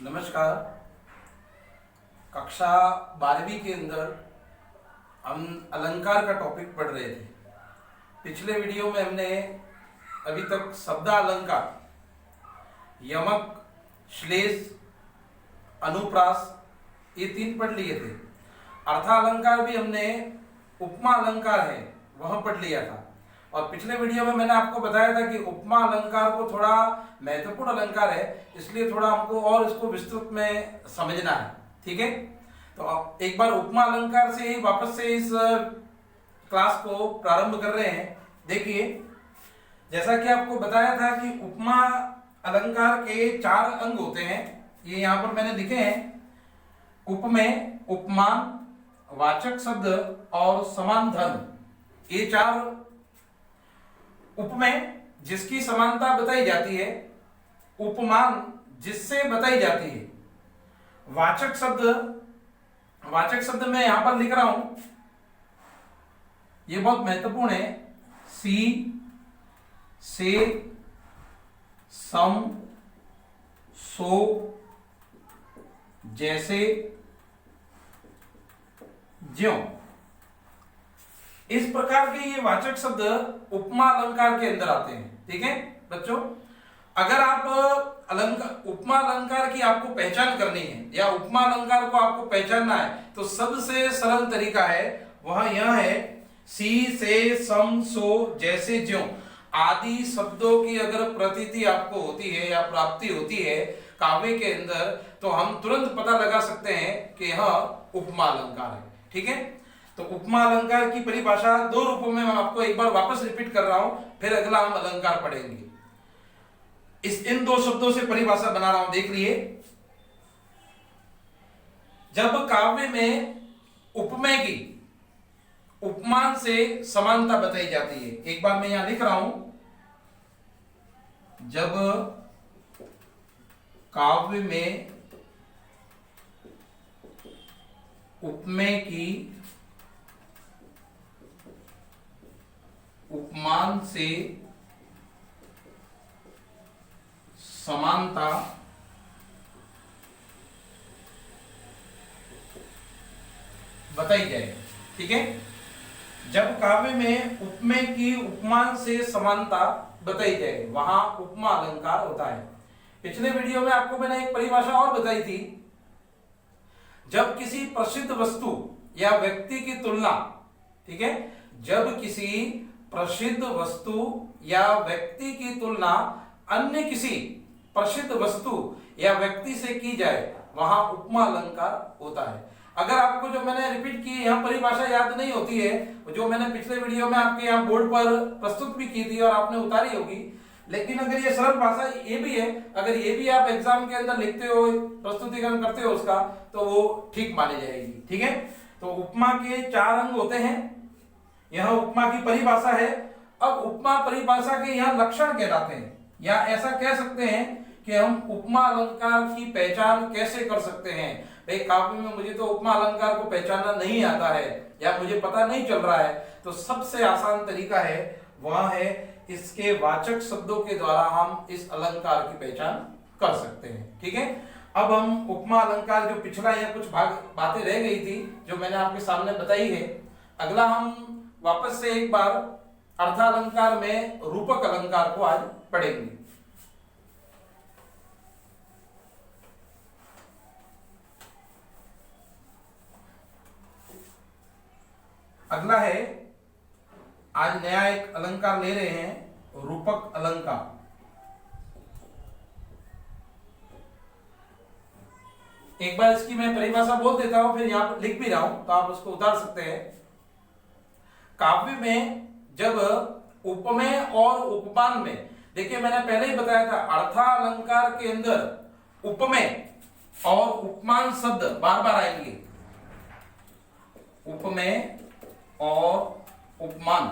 नमस्कार। कक्षा 12वीं के अंदर हम अलंकार का टॉपिक पढ़ रहे थे। पिछले वीडियो में हमने अभी तक शब्दालंकार, यमक, श्लेष, अनुप्रास ये 3 पढ़ लिए थे। अर्थालंकार भी हमने उपमा अलंकार है वह पढ़ लिया था। और पिछले वीडियो में मैंने आपको बताया था कि उपमा अलंकार को थोड़ा महत्वपूर्ण अलंकार है, इसलिए थोड़ा हमको और इसको विस्तृत में समझना है। ठीक है, तो अब एक बार उपमा अलंकार से ही वापस से इस क्लास को प्रारंभ कर रहे हैं। देखिए, जैसा कि आपको बताया था कि उपमा अलंकार के 4 अंग होते हैं। ये यहां पर मैंने लिखे हैं: उपमेय, उपमान, वाचक शब्द और समान धर्म। ये 4 उपमेय जिसकी समानता बताई जाती है, उपमान जिससे बताई जाती है, वाचक शब्द मैं यहां पर लिख रहा हूं, ये बहुत महत्वपूर्ण है। सी से, सम, सो, जैसे, ज्यों, इस प्रकार के ये वाचक शब्द उपमा अलंकार के अंदर आते हैं। ठीक है बच्चों, अगर आप उपमा अलंकार की आपको पहचान करनी है या उपमा अलंकार को आपको पहचानना है तो सबसे सरल तरीका है वह यह है: सी से, सम, सो, जैसे, ज्यों आदि शब्दों की अगर प्रतीति आपको होती है या प्राप्ति होती है काव्य के अंदर, तो हम तुरंत पता लगा सकते हैं कि यह उपमा अलंकार है। ठीक है, तो उपमा अलंकार की परिभाषा 2 रूपों में मैं आपको एक बार वापस रिपीट कर रहा हूं, फिर अगला हम अलंकार पढ़ेंगे। इन 2 शब्दों से परिभाषा बना रहा हूं, देख लिए। जब काव्य में उपमेय की उपमान से समानता बताई जाती है, एक बार मैं यहां लिख रहा हूं, जब काव्य में उपमेय की उपमान से समानता बताई जाए। ठीक है, जब काव्य में उपमेय की उपमान से समानता बताई जाए वहां उपमा अलंकार होता है। पिछले वीडियो में आपको मैंने एक परिभाषा और बताई थी, जब किसी प्रसिद्ध वस्तु या व्यक्ति की तुलना, ठीक है, जब किसी प्रसिद्ध वस्तु या व्यक्ति की तुलना अन्य किसी प्रसिद्ध वस्तु या व्यक्ति से की जाए वहां उपमा अलंकार होता है। अगर आपको जो मैंने रिपीट की यहां परिभाषा याद नहीं होती है, जो मैंने पिछले वीडियो में आपके यहां बोर्ड पर प्रस्तुत भी की थी और आपने उतारी होगी, लेकिन अगर ये सरल भाषा ये भी है, अगर ये भी आप एग्जाम के अंदर लिखते हो, प्रस्तुतिकरण करते हो उसका, तो वो ठीक मानी जाएगी। ठीक है, तो उपमा के 4 अंग होते हैं, यह उपमा की परिभाषा है। अब उपमा परिभाषा के यहां लक्षण कहलाते हैं, या ऐसा कह सकते हैं कि हम उपमा अलंकार की पहचान कैसे कर सकते हैं। भाई, काव्य में मुझे तो उपमा अलंकार को पहचानना नहीं आता है या मुझे पता नहीं चल रहा है, तो सबसे आसान तरीका है वह है इसके वाचक शब्दों के द्वारा हम इस अलंकार की पहचान कर सकते हैं। ठीक है, अब हम उपमा अलंकार जो पिछला या कुछ बातें रह गई थी जो मैंने आपके सामने बताई है, अगला हम वापस से एक बार अर्थालंकार में रूपक अलंकार को आज पढ़ेंगे। अगला है, आज नया एक अलंकार ले रहे हैं, रूपक अलंकार। एक बार इसकी मैं परिभाषा बोल देता हूं, फिर यहां पर लिख भी रहा हूं तो आप उसको उतार सकते हैं। काव्य में जब उपमेय और उपमान में, देखिए मैंने पहले ही बताया था, अर्थालंकार के अंदर उपमेय और उपमान शब्द बार बार आएंगे। उपमेय और उपमान,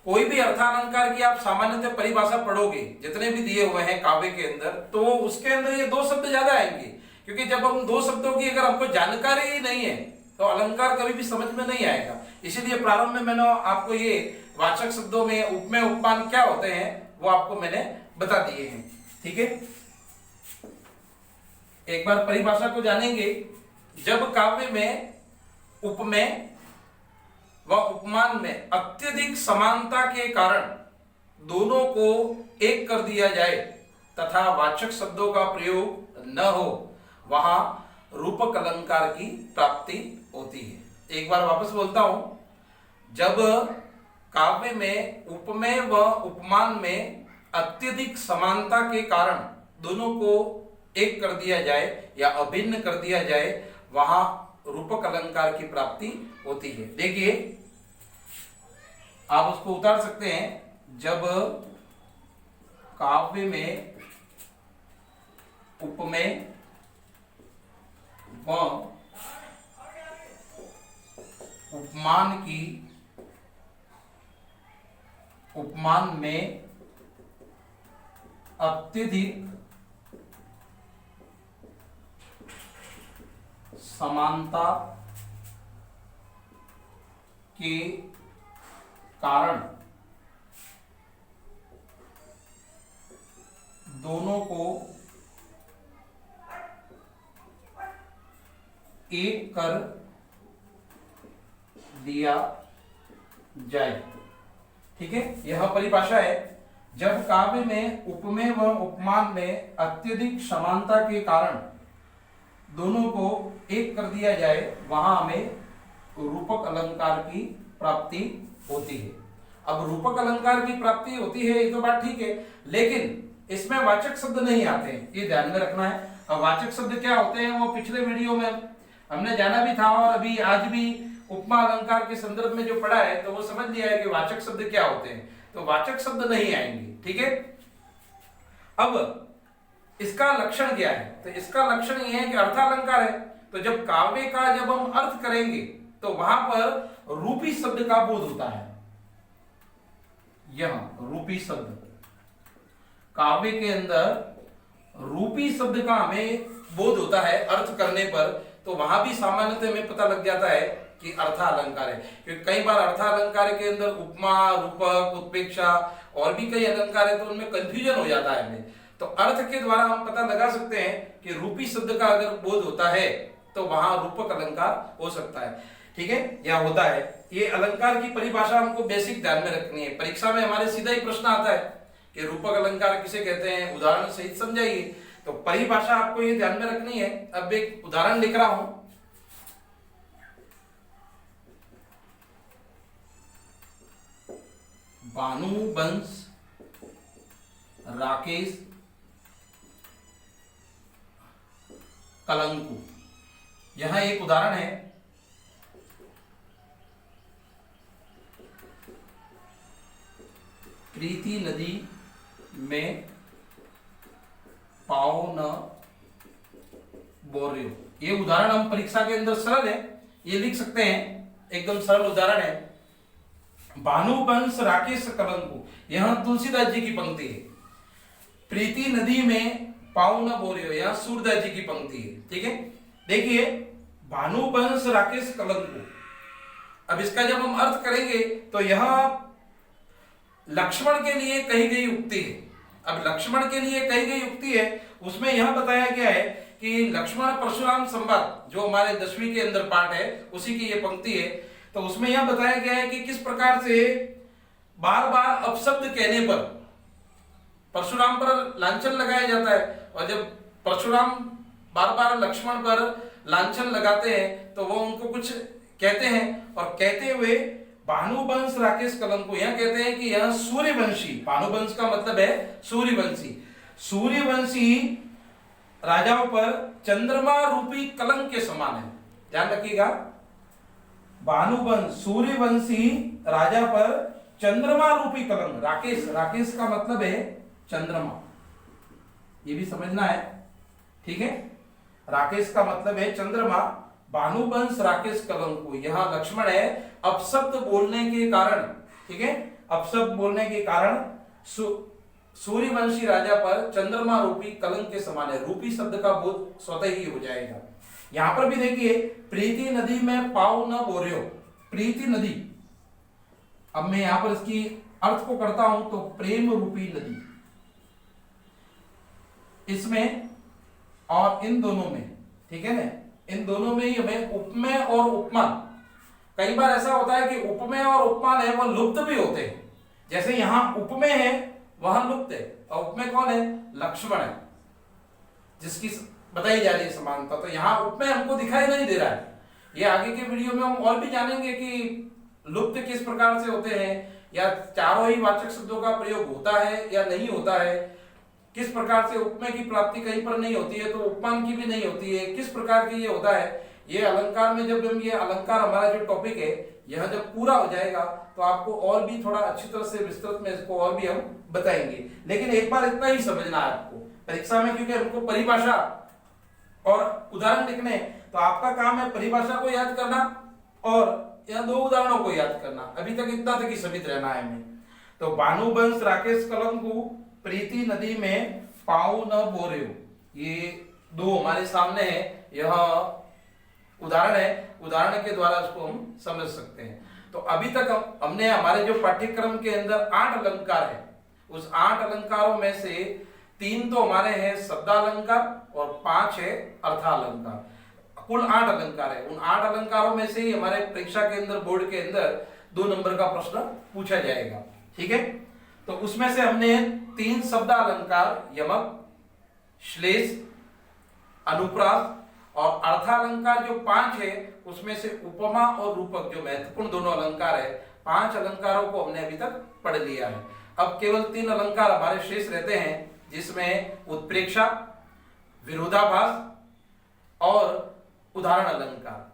कोई भी अर्थालंकार की आप सामान्यतः परिभाषा पढ़ोगे, जितने भी दिए हुए हैं काव्य के अंदर, तो उसके अंदर ये 2 शब्द ज्यादा आएंगे, क्योंकि जब हम 2 शब्दों की अगर हमको जानकारी ही नहीं है तो अलंकार कभी भी समझ में नहीं आएगा। इसीलिए प्रारंभ में मैंने आपको ये वाचक शब्दों में उपमेय उपमान क्या होते हैं वो आपको मैंने बता दिए हैं। ठीक है, एक बार परिभाषा को जानेंगे। जब काव्य में उपमेय व उपमान में अत्यधिक समानता के कारण दोनों को एक कर दिया जाए तथा वाचक शब्दों का प्रयोग न हो, वहां रूपक अलंकार की प्राप्ति होती है। एक बार वापस बोलता हूं, जब काव्य में उपमेय व उपमान में अत्यधिक समानता के कारण दोनों को एक कर दिया जाए या अभिन्न कर दिया जाए, वहां रूपक अलंकार की प्राप्ति होती है। देखिए, आप उसको उतार सकते हैं। जब काव्य में उपमेय व उपमान में अत्यधिक समानता के कारण दोनों को एक कर दिया जाए। ठीक है, यह परिभाषा है। जब काव्य में उपमेय व उपमान में अत्यधिक समानता के कारण दोनों को एक कर दिया जाए, वहां हमें रूपक अलंकार की प्राप्ति होती है। अब रूपक अलंकार की प्राप्ति होती है, ये तो बात ठीक है, लेकिन इसमें वाचक शब्द नहीं आते हैं, ये ध्यान में रखना है। अब वाचक शब्द क्या होते हैं वो पिछले वीडियो में हमने जाना भी था, और अभी आज भी उपमा अलंकार के संदर्भ में जो पढ़ा है तो वो समझ लिया है कि वाचक शब्द क्या होते हैं। तो वाचक शब्द नहीं आएंगे। ठीक है, अब इसका लक्षण क्या है? तो इसका लक्षण ये है कि अर्थालंकार है। तो जब काव्य का जब हम अर्थ करेंगे तो वहां पर रूपी शब्द का बोध होता है। यह रूपी शब्द, काव्य के अंदर रूपी शब्द का हमें बोध होता है अर्थ करने पर, तो वहां भी सामान्यतः हमें पता लग जाता है कि अर्थालंकार है। क्योंकि कई बार अर्थालंकार के अंदर उपमा, रूपक, उत्प्रेक्षा और भी कई अलंकार है, तो उनमें कंफ्यूजन हो जाता है हमें। तो अर्थ के द्वारा हम पता लगा सकते हैं कि रूपी शब्द का अगर बोध होता है तो वहां रूपक अलंकार हो सकता है। ठीक है, यह होता है। ये अलंकार की परिभाषा हमको बेसिक ध्यान में रखनी है। परीक्षा में हमारे सीधा ही प्रश्न आता है कि रूपक अलंकार किसे कहते हैं, उदाहरण सहित समझाइए। तो परिभाषा आपको ये ध्यान में रखनी है। अब एक उदाहरण लिख रहा हूं। भानुवंश राकेश कलंकु, यहां एक उदाहरण है। प्रीति नदी में पाओ न बोर्यो, ये उदाहरण हम परीक्षा के अंदर सरल है, ये लिख सकते हैं, एकदम सरल उदाहरण है। भानुवंश राकेश कलंकु, यहां तुलसीदास जी की पंक्ति है। प्रीति नदी में पाओ न बोरियो, यहां सूरदास जी की पंक्ति है। ठीक है, देखिए, भानुवंश राकेश कलंकु। अब इसका जब हम अर्थ करेंगे तो यहां लक्ष्मण के लिए कही गई उक्ति है। अब लक्ष्मण के लिए कही गई उक्ति है, उसमें यह बताया गया है कि लक्ष्मण परशुराम संवाद, जो हमारे 10वीं के अंदर पाठ है, उसी की ये पंक्ति है। तो उसमें यह बताया गया है कि किस प्रकार से बार बार अपशब्द कहने पर परशुराम पर लांछन लगाया जाता है, और जब परशुराम बार बार लक्ष्मण पर लांछन लगाते हैं तो वो उनको कुछ कहते हैं, और कहते हुए भानुवंश राकेश कलंकु, यह कहते हैं कि यह सूर्यवंशी, भानुवंश का मतलब है सूर्यवंशी, सूर्यवंशी राजाओं पर चंद्रमा रूपी कलंक के समान है। ध्यान रखिएगा, भानुवंश सूर्यवंशी राजा पर चंद्रमा रूपी कलंक, राकेश, राकेश का मतलब है चंद्रमा, ये भी समझना है। ठीक है, राकेश का मतलब है चंद्रमा। भानुवंश राकेश कलंकु, यहां लक्ष्मण है, अपशब्द बोलने के कारण, ठीक है, अपशब्द बोलने के कारण सूर्यवंशी राजा पर चंद्रमा रूपी कलंक के समान है। रूपी शब्द का बोध स्वतः ही हो जाएगा। यहां पर भी देखिए, प्रीति नदी में पाओ न बोरियो, प्रीति नदी। अब मैं यहां पर इसकी अर्थ को करता हूं तो प्रेम रूपी नदी, इसमें और इन दोनों में, ठीक है ना, इन दोनों में ही हमें उपमेय और उपमान, कई बार ऐसा होता है कि उपमेय और उपमान है वो लुप्त भी होते हैं, जैसे यहां उपमेय है वहां लुप्त है, और उपमेय कौन है, लक्ष्मण है जिसकी बताई जा रही है समानता, तो यहां उपमेय हमको दिखाई नहीं दे रहा है। ये आगे के वीडियो में हम और भी जानेंगे कि लुप्त किस प्रकार से होते हैं, या चारों ही वाचक शब्दों का प्रयोग होता है या नहीं होता है, किस प्रकार से उपमेय की प्राप्ति कहीं पर नहीं होती है तो उपमान की भी नहीं होती है, किस प्रकार की ये होता है। ये अलंकार में जब हम ये अलंकार हमारा जो टॉपिक है यह जब पूरा हो जाएगा तो आपको और भी थोड़ा अच्छी तरह से विस्तृत में इसको और भी हम बताएंगे। लेकिन एक बार इतना ही समझना है आपको परीक्षा में, क्योंकि हमको परिभाषा और उदाहरण लिखने, तो आपका काम है परिभाषा को याद करना और या 2 उदाहरणों को याद करना। अभी तक इतना तक ही सीमित रहना है हमें। तो भानुवंश राकेश कलंकु प्रीति नदी में पाऊ न बोरेऊ, ये 2 हमारे सामने है, यह उदाहरण है, उदाहरण के द्वारा इसको हम समझ सकते हैं। तो अभी तक हमने हमारे जो पाठ्यक्रम के अंदर 8 अलंकार है, उस 8 अलंकारों में से 3 तो हमारे हैं शब्दालंकार और 5 है अर्थालंकार, कुल 8 अलंकार है। उन 8 अलंकारों में से ही हमारे परीक्षा के अंदर, बोर्ड के अंदर 2 नंबर का प्रश्न पूछा जाएगा, ठीक है। तो उसमें से हमने 3 शब्दालंकार यमक, श्लेष, अनुप्रास और अर्थालंकार जो 5 है उसमें से उपमा और रूपक जो महत्वपूर्ण दोनों अलंकार है, 5 अलंकारों को हमने अभी तक पढ़ लिया है। अब केवल 3 अलंकार हमारे शेष रहते हैं, जिसमें उत्प्रेक्षा, विरोधाभास और उदाहरण अलंकार,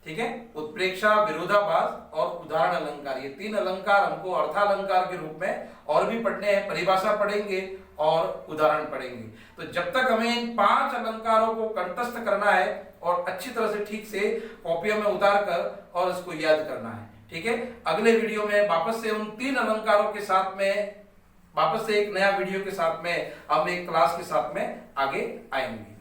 ठीक है। उत्प्रेक्षा, विरोधाभास और उदाहरण अलंकार, ये 3 अलंकार हमको अर्थालंकार के रूप में और भी पढ़ने हैं, परिभाषा पढ़ेंगे और उदाहरण पढ़ेंगे। तो जब तक हमें इन 5 अलंकारों को कंठस्थ करना है और अच्छी तरह से ठीक से कॉपियों में उतार कर और इसको याद करना है, ठीक है। अगले वीडियो में वापस से उन 3 अलंकारों के साथ में वापस से एक नया वीडियो के साथ में हम एक क्लास के साथ में आगे आएंगे।